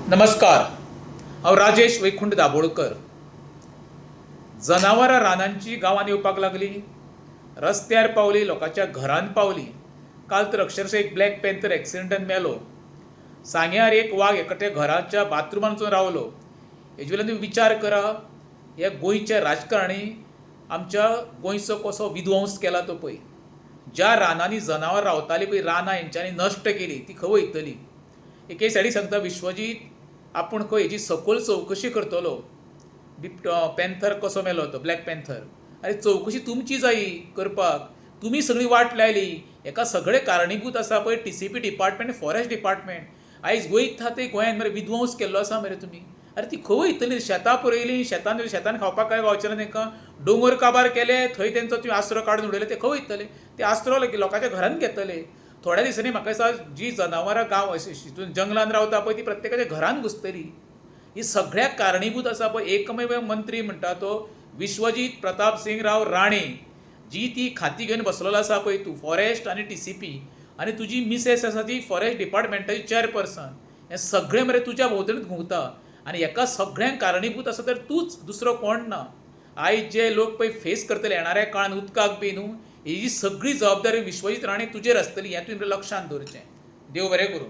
नमस्कार, हांव राजेश वैकुंठ दाबोळकर. जनावरां रानांची गांवांत येवपाक लागली, रस्त्यार पावली, लोकांच्या घरांत पावली. काल तर अक्षरशः एक ब्लॅक पॅन्थर एक्सिडेंटान मेलो. सांग्यार एक वाघ एखाद्या घराच्या बाथरुमान वचून रावलो. हेजे वयल्यान तुम्ही विचार करा, हे गोंयचे राजकारणी आमच्या गोंयचो कसो विध्वंस केला तो पळय. ज्या रानांनी जनावरां रावतालीं पळय, रानां हेंच्यांनी नश्ट केली, ती खंय वयतली? एके सायडीक सांगता विश्वजीत आपूण खंय हेजी सखोल चवकशी करतलो. पॅन्थर कसो मेलो तो ब्लॅक पॅन्थर. अरे चवकशी तुमची जायी करपाक. तुमी सगळी वाट लायली. हेका सगळे कारणीभूत आसा पळय TCP डिपार्टमेंट, फॉरेस्ट डिपार्टमेंट. आयज वयता ते गोंयांत मरे विध्वंस केल्लो आसा मरे तुमी. अरे ती खंय वयतली? शेतां पळयलीं, शेतान खावपाक कांय गावचें ना तांकां. दोंगर काबार केले, थंय तेंचो तुवें आसरो काडून उडयले, ते खंय वयतले? ते आसरो लोकांच्या घरांत घेतले. थोड्या दिसांनी म्हाका दिसता जी जनावरां गांव हितून जंगलांत रावता पळय ती प्रत्येकाच्या घरांत घुसतली. ही सगळ्याक कारणीभूत आसा पळय एकमेव मंत्री म्हणटा तो विश्वजीत प्रताप सिंग राव राणे. जी ती खाती घेवन बसलेलो आसा पळय तूं फॉरेस्ट आनी TCP, आनी तुजी मिसेस आसा ती फॉरेस्ट डिपार्टमेंटाची चेअरपर्सन. हें सगळें मरे तुज्या भोंवतणीच घुंवता आनी हेका सगळ्यांक कारणीभूत आसा तर तूंच, दुसरो कोण ना. आयज जे लोक पळय फेस करतले येणाऱ्या काळांत उदकाक बी न्हू, ही सगळी जबाबदारी विश्वजीत राणे तुजेर आसतली. हें तुवें लक्षांत दवरचें. देव बरें करूं.